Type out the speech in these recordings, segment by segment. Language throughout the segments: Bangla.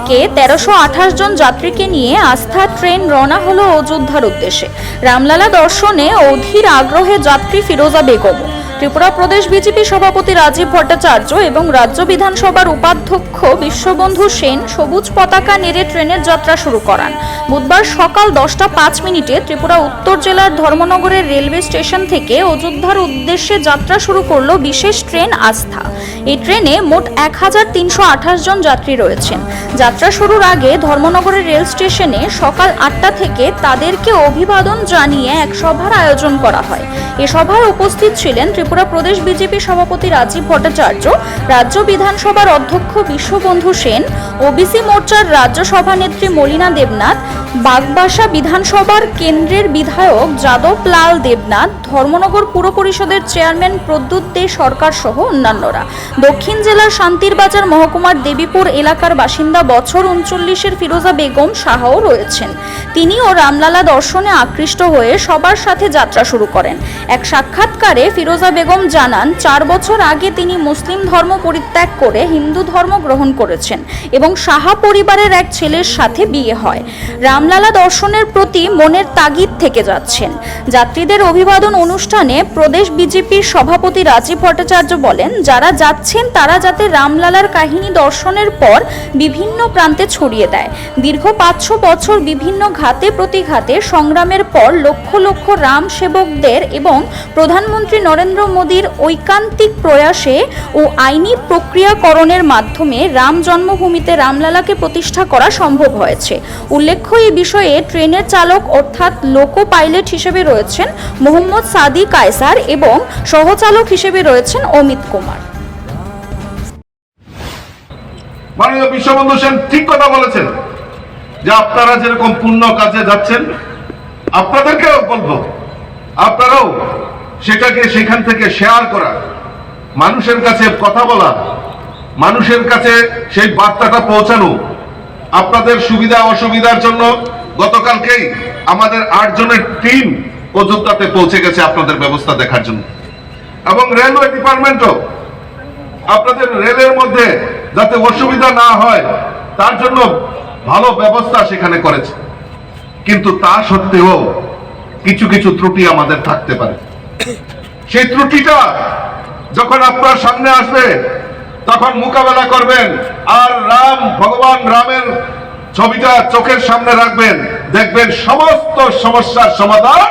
থেকে 1328 জন যাত্রীকে নিয়ে আস্থা ট্রেন রওনা হলো অযোধ্যার উদ্দেশ্যে। রামলালা দর্শনে অধীর আগ্রহে যাত্রী ফিরোজা বেগম। ত্রিপুরা প্রদেশ বিজেপি সভাপতি রাজীব ভট্টাচার্য এবং রাজ্য বিধানসভার উপাধ্যক্ষ বিশ্ববন্ধু সেন সবুজ পতাকা নেড়ে ট্রেনের যাত্রা শুরু করান। বুধবার সকাল 10:05 ত্রিপুরা উত্তর জেলার ধর্মনগরের রেলওয়ে স্টেশন থেকে অযোধ্যার উদ্দেশ্যে যাত্রা শুরু করল বিশেষ ট্রেন আস্থা। এই ট্রেনে মোট 1328 জন যাত্রী রয়েছেন। যাত্রা শুরুর আগে ধর্মনগরের রেল স্টেশনে সকাল 8টা থেকে তাদেরকে অভিবাদন জানিয়ে এক সভার আয়োজন করা হয়। এ সভায় উপস্থিত ছিলেন ত্রিপুরা প্রদেশ বিজেপি সভাপতি রাজীব ভট্টাচার্য, রাজ্য বিধানসভার অধ্যক্ষ বিশ্ববন্ধু সেন, ওবিসি মোর্চার রাজ্য সভানেত্রী মলিনা দেবনাথ, বাগবাসা বিধানসভার কেন্দ্রের বিধায়ক যাদব লাল দেবনাথ, ধর্মনগর পুর পরিষদের চেয়ারম্যান প্রদ্যুৎ দে সরকার সহ অন্যান্যরা। দক্ষিণ জেলার শান্তিরবাজার মহকুমার দেবীপুর এলাকার বাসিন্দা বছর 39-এর ফিরোজা বেগম সাহাও রয়েছেন। তিনিও রামলালা দর্শনে আকৃষ্ট হয়ে সবার সাথে যাত্রা শুরু করেন। এক সাক্ষাৎকারে ফিরোজা বেগম জানান, 4 বছর আগে তিনি মুসলিম ধর্ম পরিত্যাগ করে হিন্দু ধর্ম গ্রহণ করেছেন এবং সাহা পরিবারের এক ছেলের সাথে বিয়ে হয়। রামলালা দর্শনের প্রতি মনের তাগিদ থেকে যাচ্ছেন। যাত্রীদের অভিবাদন অনুষ্ঠানে প্রদেশ বিজেপির সভাপতি রাজীব ভট্টাচার্য বলেন, যারা যাচ্ছেন তারা যাতে রামলালার কাহিনী দর্শনের পর বিভিন্ন প্রান্তে ছড়িয়ে দেয়। দীর্ঘ 500 বছর বিভিন্ন ঘাতে প্রতিঘাতে সংগ্রামের পর লক্ষ লক্ষ রাম সেবকদের এবং প্রধানমন্ত্রী নরেন্দ্র মোদীর ঐকান্তিক প্রয়াসে ও আইনি প্রক্রিয়াকরণের মাধ্যমে রাম জন্মভূমিতে রামলালাকে প্রতিষ্ঠা করা সম্ভব হয়েছে। উল্লেখ্য, এই বিষয়ে ট্রেনের চালক অর্থাৎ লোকো পাইলট হিসেবে রয়েছেন মোহাম্মদ সাদি কায়সার এবং সহচালক হিসেবে রয়েছেন অমিত কুমার। মাননীয় বিশ্ববন্ধু সেন ঠিক কথা বলেছেন যে আপনারা যেরকম পুণ্য কাজে যাচ্ছেন, আপনাদেরকেও বলবো আপনারাও সেটাকে সেখান থেকে শেয়ার করা, মানুষের কাছে কথা বলা, মানুষের কাছে সেই বার্তাটা পৌঁছানো। আপনাদের সুবিধা অসুবিধার জন্য গতকালকেই আমাদের 8 জনের টিম অযোধ্যাতে পৌঁছে গেছে আপনাদের ব্যবস্থা দেখার জন্য। এবং রেলওয়ে ডিপার্টমেন্টও আপনাদের রেলের মধ্যে যাতে অসুবিধা না হয় তার জন্য ভালো ব্যবস্থা সেখানে করেছে। কিন্তু তা সত্ত্বেও কিছু কিছু ত্রুটি আমাদের থাকতে পারে। সেই ত্রুটিটা যখন আপনার সামনে আসবে তখন মোকাবেলা করবেন আর ভগবান রামের ছবিটা চোখের সামনে রাখবেন, দেখবেন সমস্ত সমস্যার সমাধান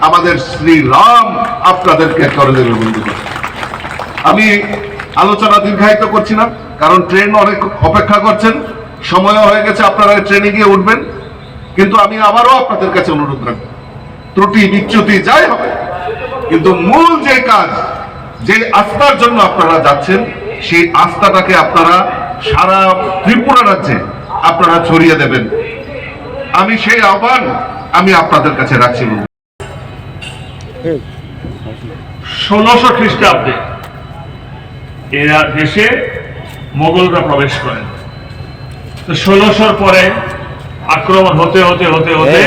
আমাদের শ্রী রাম আপনাদেরকে করে দেবে। বন্ধুরা, আমি আলোচনা দীর্ঘায়িত করছি না, কারণ ট্রেন অনেক অপেক্ষা করছেন, সময়ও হয়ে গেছে, আপনারা ট্রেনে গিয়ে উঠবেন। কিন্তু আমি আবারও আপনাদের কাছে অনুরোধ রাখবো, ত্রুটি বিচ্যুতি যাই হবে, কিন্তু মূল যে কাজ, যে আস্থার জন্য আপনারা যাচ্ছেন, সেই আস্থাটাকে আপনারা সারা ত্রিপুরা রাজ্যে আপনারা ছড়িয়ে দেবেন। আমি সেই আহ্বান আমি আপনাদের কাছে রাখছি। 1600 খ্রিস্টাব্দে এরা দেশে মোগলরা প্রবেশ করেন। তো 1600 পরে আক্রমণ হতে হতে হতে হতে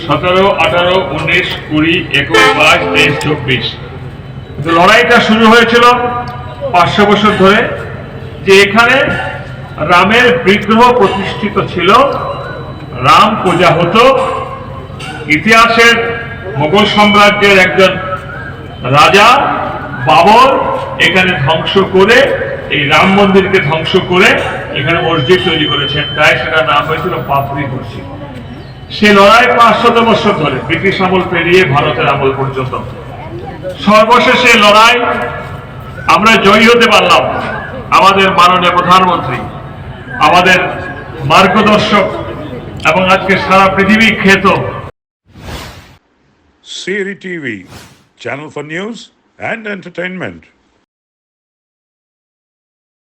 17, 18, 19, 20, 21, 22, 23, 24 লড়াইটা শুরু হয়েছিল 500 বছর ধরে, যে এখানে রামের বিগ্রহ প্রতিষ্ঠিত ছিল, রাম পূজা হতো। ইতিহাসের মোগল সাম্রাজ্যের একজন রাজা বাবর এখানে ধ্বংস করে, এই রাম মন্দিরকে ধ্বংস করে এখানে মসজিদ তৈরি করেছেন, তাই সেটার নাম হয়েছিল বাবরি মসজিদ। সে লড়াই 500 বছর ধরে, ব্রিটিশ আমল পেরিয়ে ভারতের আমল পর্যন্ত। সর্বশেষে লড়াই আমরা জয়ী হতে পারলাম। আমাদের মাননীয় প্রধানমন্ত্রী, আমাদের মার্গদর্শক এবং আজকে সারা পৃথিবী খ্যাত CRI TV, channel for news and entertainment.